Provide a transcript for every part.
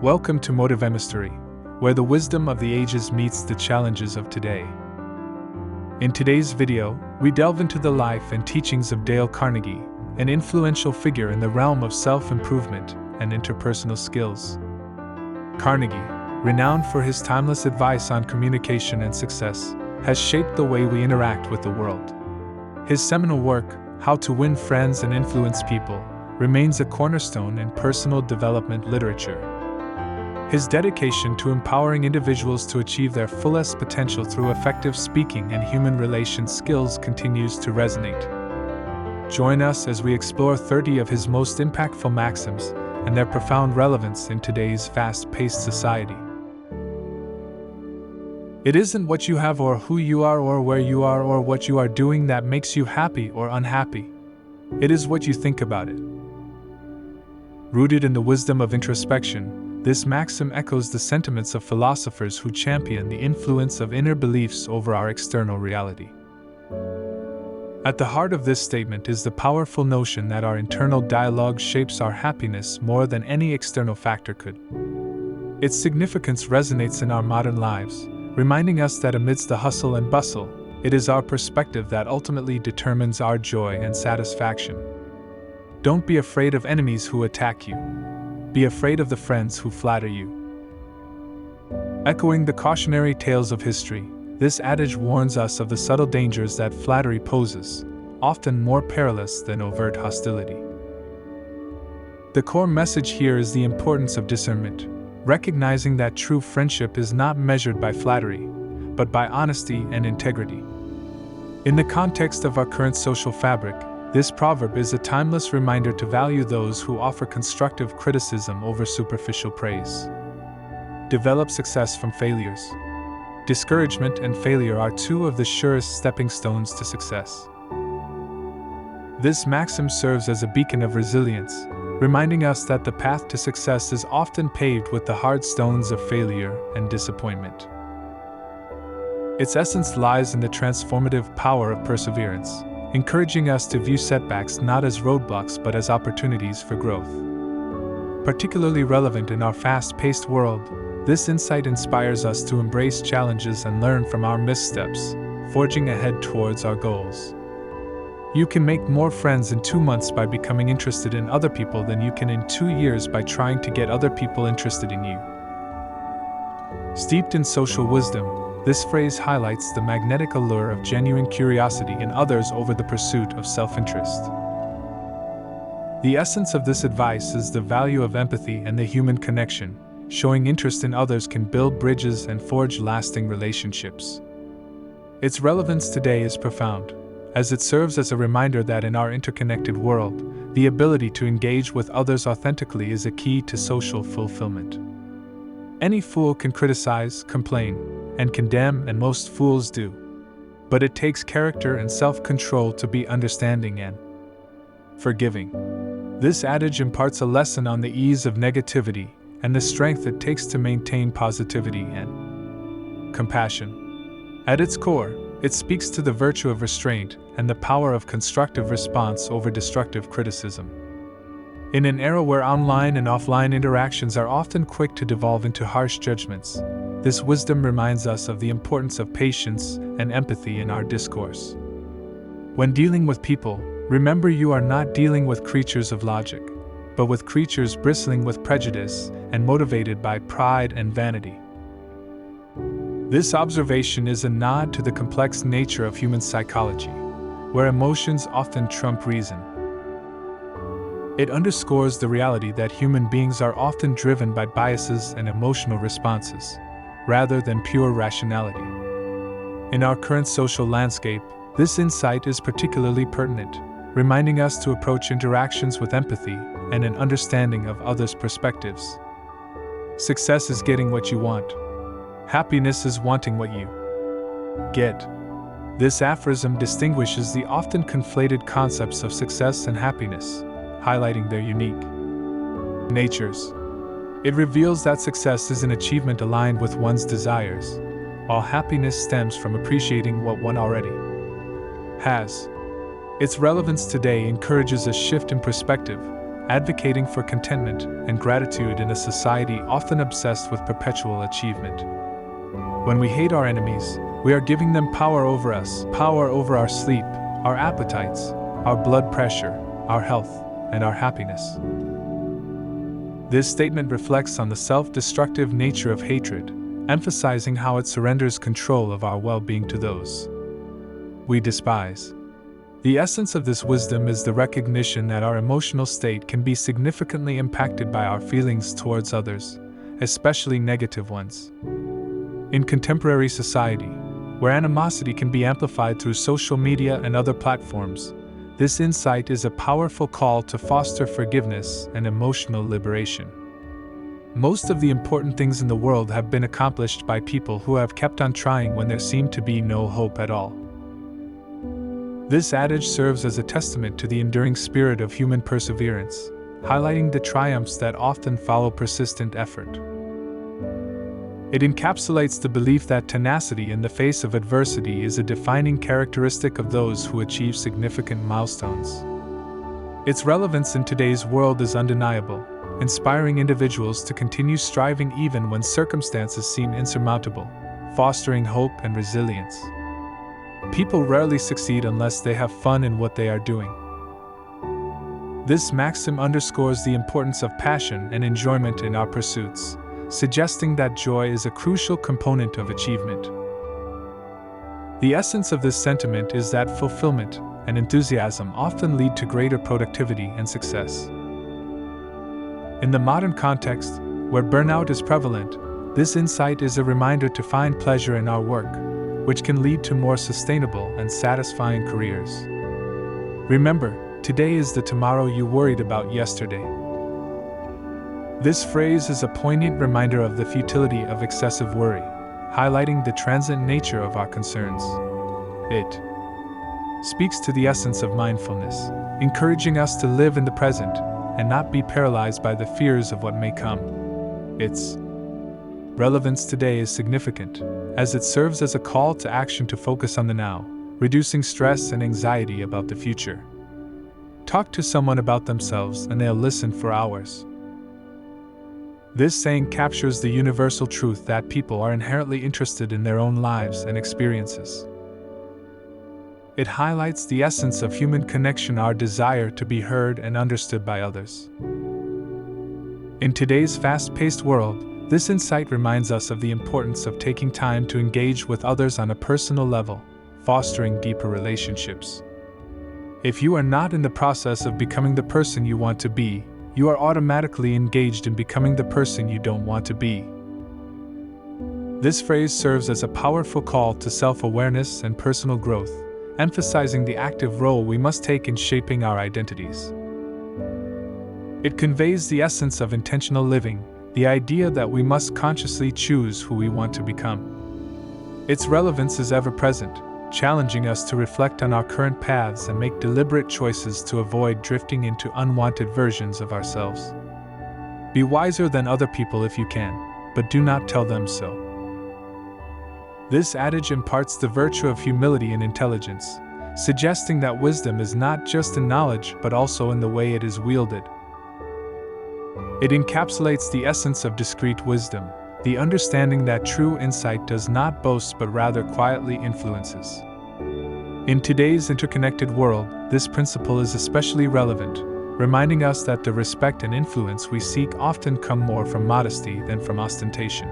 Welcome to Motivators, where the wisdom of the ages meets the challenges of today. In today's video, we delve into the life and teachings of Dale Carnegie, an influential figure in the realm of self-improvement and interpersonal skills. Carnegie, renowned for his timeless advice on communication and success, has shaped the way we interact with the world. His seminal work, How to Win Friends and Influence People, remains a cornerstone in personal development literature. His dedication to empowering individuals to achieve their fullest potential through effective speaking and human relations skills continues to resonate. Join us as we explore 30 of his most impactful maxims and their profound relevance in today's fast-paced society. It isn't what you have or who you are or where you are or what you are doing that makes you happy or unhappy. It is what you think about it. Rooted in the wisdom of introspection, this maxim echoes the sentiments of philosophers who champion the influence of inner beliefs over our external reality. At the heart of this statement is the powerful notion that our internal dialogue shapes our happiness more than any external factor could. Its significance resonates in our modern lives, reminding us that amidst the hustle and bustle, it is our perspective that ultimately determines our joy and satisfaction. Don't be afraid of enemies who attack you. Be afraid of the friends who flatter you. Echoing the cautionary tales of history, this adage warns us of the subtle dangers that flattery poses, often more perilous than overt hostility. The core message here is the importance of discernment, recognizing that true friendship is not measured by flattery, but by honesty and integrity. In the context of our current social fabric, this proverb is a timeless reminder to value those who offer constructive criticism over superficial praise. Develop success from failures. Discouragement and failure are two of the surest stepping stones to success. This maxim serves as a beacon of resilience, reminding us that the path to success is often paved with the hard stones of failure and disappointment. Its essence lies in the transformative power of perseverance, encouraging us to view setbacks not as roadblocks but as opportunities for growth. Particularly relevant in our fast-paced world, this insight inspires us to embrace challenges and learn from our missteps, forging ahead towards our goals. You can make more friends in 2 months by becoming interested in other people than you can in 2 years by trying to get other people interested in you. Steeped in social wisdom, this phrase highlights the magnetic allure of genuine curiosity in others over the pursuit of self-interest. The essence of this advice is the value of empathy and the human connection. Showing interest in others can build bridges and forge lasting relationships. Its relevance today is profound, as it serves as a reminder that in our interconnected world, the ability to engage with others authentically is a key to social fulfillment. Any fool can criticize, complain, and condemn, and most fools do. But it takes character and self-control to be understanding and forgiving. This adage imparts a lesson on the ease of negativity and the strength it takes to maintain positivity and compassion. At its core, it speaks to the virtue of restraint and the power of constructive response over destructive criticism. In an era where online and offline interactions are often quick to devolve into harsh judgments, this wisdom reminds us of the importance of patience and empathy in our discourse. When dealing with people, remember you are not dealing with creatures of logic, but with creatures bristling with prejudice and motivated by pride and vanity. This observation is a nod to the complex nature of human psychology, where emotions often trump reason. It underscores the reality that human beings are often driven by biases and emotional responses, rather than pure rationality. In our current social landscape, this insight is particularly pertinent, reminding us to approach interactions with empathy and an understanding of others' perspectives. Success is getting what you want. Happiness is wanting what you get. This aphorism distinguishes the often conflated concepts of success and happiness, highlighting their unique natures. It reveals that success is an achievement aligned with one's desires, while happiness stems from appreciating what one already has. Its relevance today encourages a shift in perspective, advocating for contentment and gratitude in a society often obsessed with perpetual achievement. When we hate our enemies, we are giving them power over us, power over our sleep, our appetites, our blood pressure, our health, and our happiness. This statement reflects on the self-destructive nature of hatred, emphasizing how it surrenders control of our well-being to those we despise. The essence of this wisdom is the recognition that our emotional state can be significantly impacted by our feelings towards others, especially negative ones. In contemporary society, where animosity can be amplified through social media and other platforms, this insight is a powerful call to foster forgiveness and emotional liberation. Most of the important things in the world have been accomplished by people who have kept on trying when there seemed to be no hope at all. This adage serves as a testament to the enduring spirit of human perseverance, highlighting the triumphs that often follow persistent effort. It encapsulates the belief that tenacity in the face of adversity is a defining characteristic of those who achieve significant milestones. Its relevance in today's world is undeniable, inspiring individuals to continue striving even when circumstances seem insurmountable, fostering hope and resilience. People rarely succeed unless they have fun in what they are doing. This maxim underscores the importance of passion and enjoyment in our pursuits, suggesting that joy is a crucial component of achievement. The essence of this sentiment is that fulfillment and enthusiasm often lead to greater productivity and success. In the modern context, where burnout is prevalent, this insight is a reminder to find pleasure in our work, which can lead to more sustainable and satisfying careers. Remember, today is the tomorrow you worried about yesterday. This phrase is a poignant reminder of the futility of excessive worry, highlighting the transient nature of our concerns. It speaks to the essence of mindfulness, encouraging us to live in the present and not be paralyzed by the fears of what may come. Its relevance today is significant, as it serves as a call to action to focus on the now, reducing stress and anxiety about the future. Talk to someone about themselves and they'll listen for hours. This saying captures the universal truth that people are inherently interested in their own lives and experiences. It highlights the essence of human connection, our desire to be heard and understood by others. In today's fast-paced world, this insight reminds us of the importance of taking time to engage with others on a personal level, fostering deeper relationships. If you are not in the process of becoming the person you want to be, you are automatically engaged in becoming the person you don't want to be. This phrase serves as a powerful call to self-awareness and personal growth, emphasizing the active role we must take in shaping our identities. It conveys the essence of intentional living, the idea that we must consciously choose who we want to become. Its relevance is ever present, challenging us to reflect on our current paths and make deliberate choices to avoid drifting into unwanted versions of ourselves. Be wiser than other people if you can, but do not tell them so. This adage imparts the virtue of humility and intelligence, suggesting that wisdom is not just in knowledge but also in the way it is wielded. It encapsulates the essence of discreet wisdom, the understanding that true insight does not boast but rather quietly influences. In today's interconnected world, this principle is especially relevant, reminding us that the respect and influence we seek often come more from modesty than from ostentation.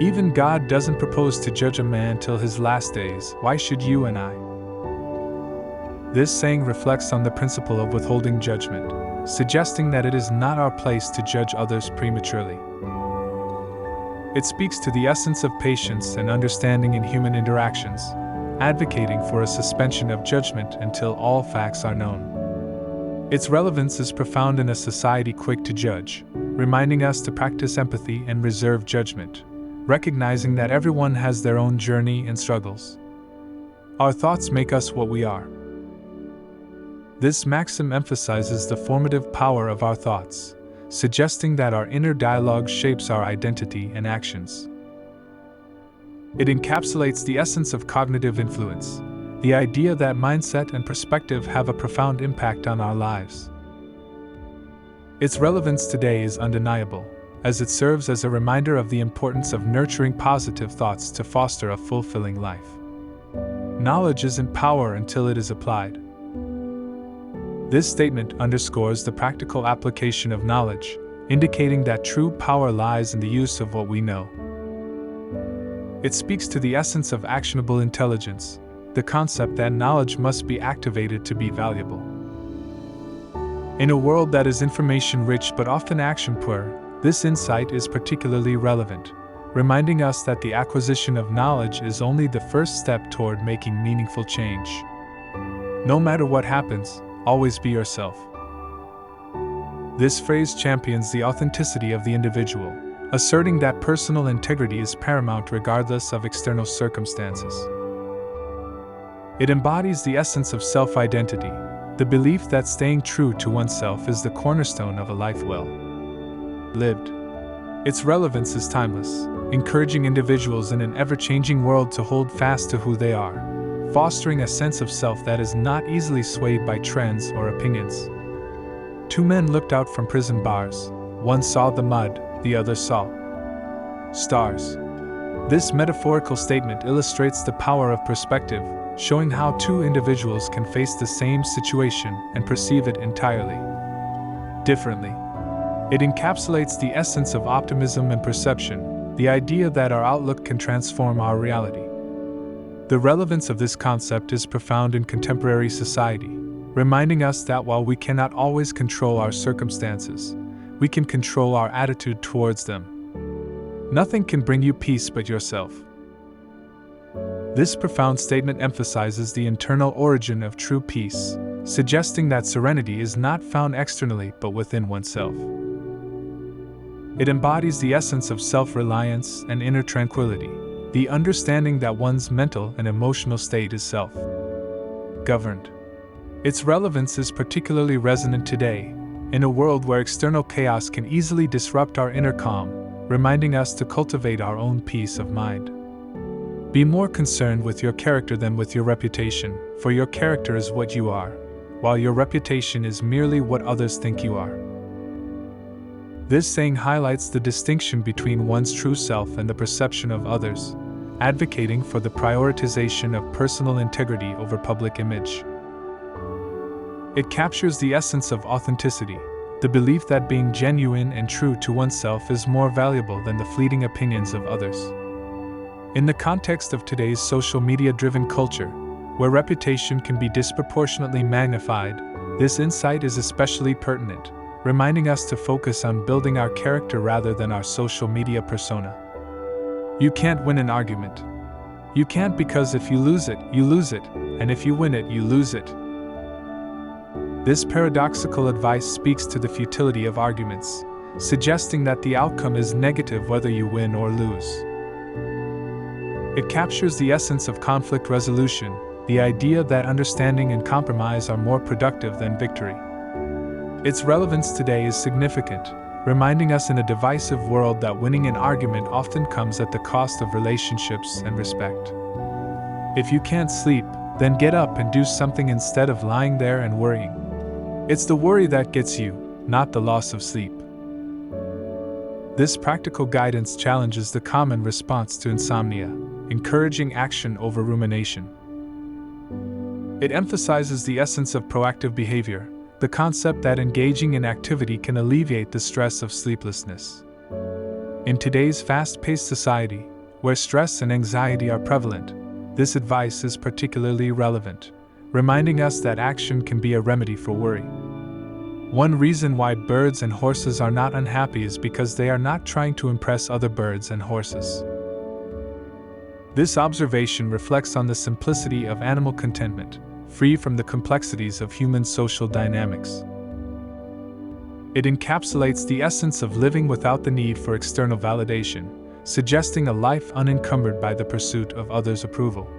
Even God doesn't propose to judge a man till his last days. Why should you and I? This saying reflects on the principle of withholding judgment, suggesting that it is not our place to judge others prematurely. It speaks to the essence of patience and understanding in human interactions, advocating for a suspension of judgment until all facts are known. Its relevance is profound in a society quick to judge, reminding us to practice empathy and reserve judgment, recognizing that everyone has their own journey and struggles. Our thoughts make us what we are. This maxim emphasizes the formative power of our thoughts, suggesting that our inner dialogue shapes our identity and actions. It encapsulates the essence of cognitive influence, the idea that mindset and perspective have a profound impact on our lives. Its relevance today is undeniable, as it serves as a reminder of the importance of nurturing positive thoughts to foster a fulfilling life. Knowledge isn't power until it is applied. This statement underscores the practical application of knowledge, indicating that true power lies in the use of what we know. It speaks to the essence of actionable intelligence, the concept that knowledge must be activated to be valuable. In a world that is information-rich but often action-poor, this insight is particularly relevant, reminding us that the acquisition of knowledge is only the first step toward making meaningful change. No matter what happens, always be yourself. This phrase champions the authenticity of the individual, asserting that personal integrity is paramount regardless of external circumstances. It embodies the essence of self-identity, the belief that staying true to oneself is the cornerstone of a life well lived. Its relevance is timeless, encouraging individuals in an ever-changing world to hold fast to who they are, fostering a sense of self that is not easily swayed by trends or opinions. Two men looked out from prison bars. One saw the mud, the other saw stars. This metaphorical statement illustrates the power of perspective, showing how two individuals can face the same situation and perceive it entirely differently. It encapsulates the essence of optimism and perception, the idea that our outlook can transform our reality. The relevance of this concept is profound in contemporary society, reminding us that while we cannot always control our circumstances, we can control our attitude towards them. Nothing can bring you peace but yourself. This profound statement emphasizes the internal origin of true peace, suggesting that serenity is not found externally but within oneself. It embodies the essence of self-reliance and inner tranquility, the understanding that one's mental and emotional state is self-governed. Its relevance is particularly resonant today, in a world where external chaos can easily disrupt our inner calm, reminding us to cultivate our own peace of mind. Be more concerned with your character than with your reputation, for your character is what you are, while your reputation is merely what others think you are. This saying highlights the distinction between one's true self and the perception of others, advocating for the prioritization of personal integrity over public image. It captures the essence of authenticity, the belief that being genuine and true to oneself is more valuable than the fleeting opinions of others. In the context of today's social media-driven culture, where reputation can be disproportionately magnified, this insight is especially pertinent, reminding us to focus on building our character rather than our social media persona. You can't win an argument. You can't, because if you lose it, and if you win it, you lose it. This paradoxical advice speaks to the futility of arguments, suggesting that the outcome is negative whether you win or lose. It captures the essence of conflict resolution, the idea that understanding and compromise are more productive than victory. Its relevance today is significant, reminding us in a divisive world that winning an argument often comes at the cost of relationships and respect. If you can't sleep, then get up and do something instead of lying there and worrying. It's the worry that gets you, not the loss of sleep. This practical guidance challenges the common response to insomnia, encouraging action over rumination. It emphasizes the essence of proactive behavior, the concept that engaging in activity can alleviate the stress of sleeplessness. In today's fast-paced society, where stress and anxiety are prevalent, this advice is particularly relevant, reminding us that action can be a remedy for worry. One reason why birds and horses are not unhappy is because they are not trying to impress other birds and horses. This observation reflects on the simplicity of animal contentment, free from the complexities of human social dynamics. It encapsulates the essence of living without the need for external validation, suggesting a life unencumbered by the pursuit of others' approval.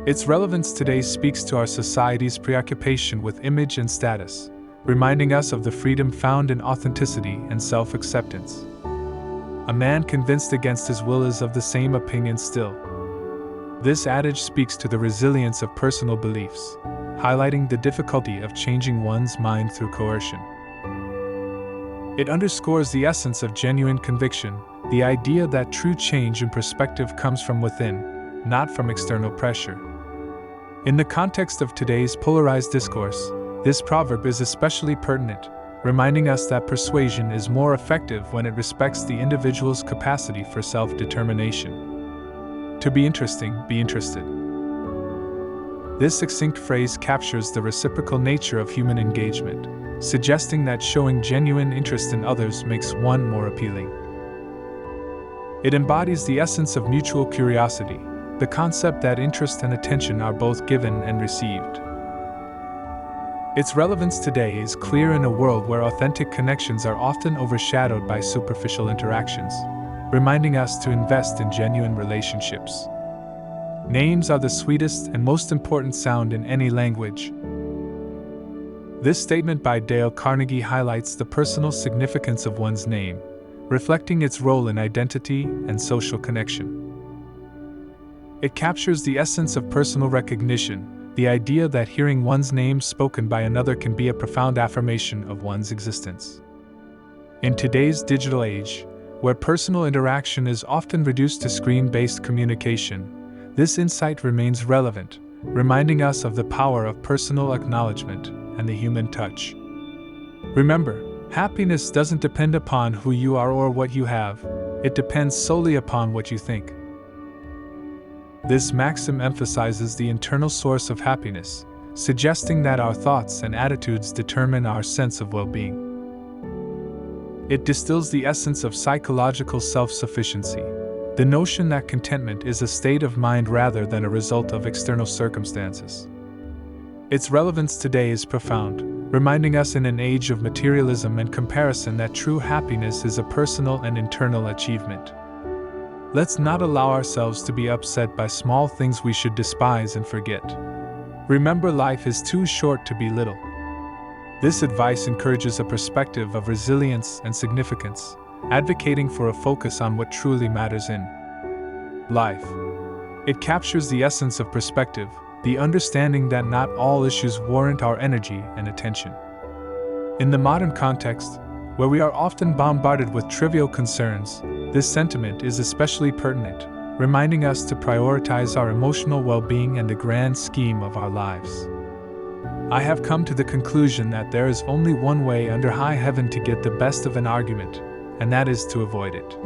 Its relevance today speaks to our society's preoccupation with image and status, reminding us of the freedom found in authenticity and self-acceptance. A man convinced against his will is of the same opinion still. This adage speaks to the resilience of personal beliefs, highlighting the difficulty of changing one's mind through coercion. It underscores the essence of genuine conviction, the idea that true change in perspective comes from within, not from external pressure. In the context of today's polarized discourse, this proverb is especially pertinent, reminding us that persuasion is more effective when it respects the individual's capacity for self-determination. To be interesting, be interested. This succinct phrase captures the reciprocal nature of human engagement, suggesting that showing genuine interest in others makes one more appealing. It embodies the essence of mutual curiosity, the concept that interest and attention are both given and received. Its relevance today is clear in a world where authentic connections are often overshadowed by superficial interactions, reminding us to invest in genuine relationships. Names are the sweetest and most important sound in any language. This statement by Dale Carnegie highlights the personal significance of one's name, reflecting its role in identity and social connection. It captures the essence of personal recognition, the idea that hearing one's name spoken by another can be a profound affirmation of one's existence. In today's digital age, where personal interaction is often reduced to screen-based communication, this insight remains relevant, reminding us of the power of personal acknowledgement and the human touch. Remember, happiness doesn't depend upon who you are or what you have, it depends solely upon what you think. This maxim emphasizes the internal source of happiness, suggesting that our thoughts and attitudes determine our sense of well-being. It distills the essence of psychological self-sufficiency, the notion that contentment is a state of mind rather than a result of external circumstances. Its relevance today is profound, reminding us in an age of materialism and comparison that true happiness is a personal and internal achievement. Let's not allow ourselves to be upset by small things we should despise and forget. Remember, life is too short to be little. This advice encourages a perspective of resilience and significance, advocating for a focus on what truly matters in life. It captures the essence of perspective, the understanding that not all issues warrant our energy and attention. In the modern context, where we are often bombarded with trivial concerns, this sentiment is especially pertinent, reminding us to prioritize our emotional well-being in the grand scheme of our lives. I have come to the conclusion that there is only one way under high heaven to get the best of an argument, and that is to avoid it.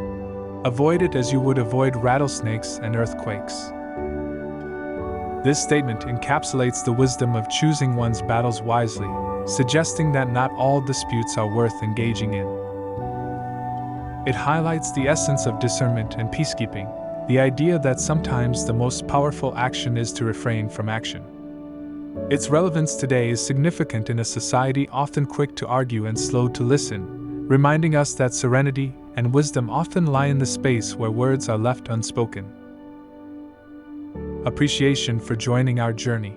Avoid it as you would avoid rattlesnakes and earthquakes. This statement encapsulates the wisdom of choosing one's battles wisely, suggesting that not all disputes are worth engaging in. It highlights the essence of discernment and peacekeeping, the idea that sometimes the most powerful action is to refrain from action. Its relevance today is significant in a society often quick to argue and slow to listen, reminding us that serenity and wisdom often lie in the space where words are left unspoken. Appreciation for joining our journey.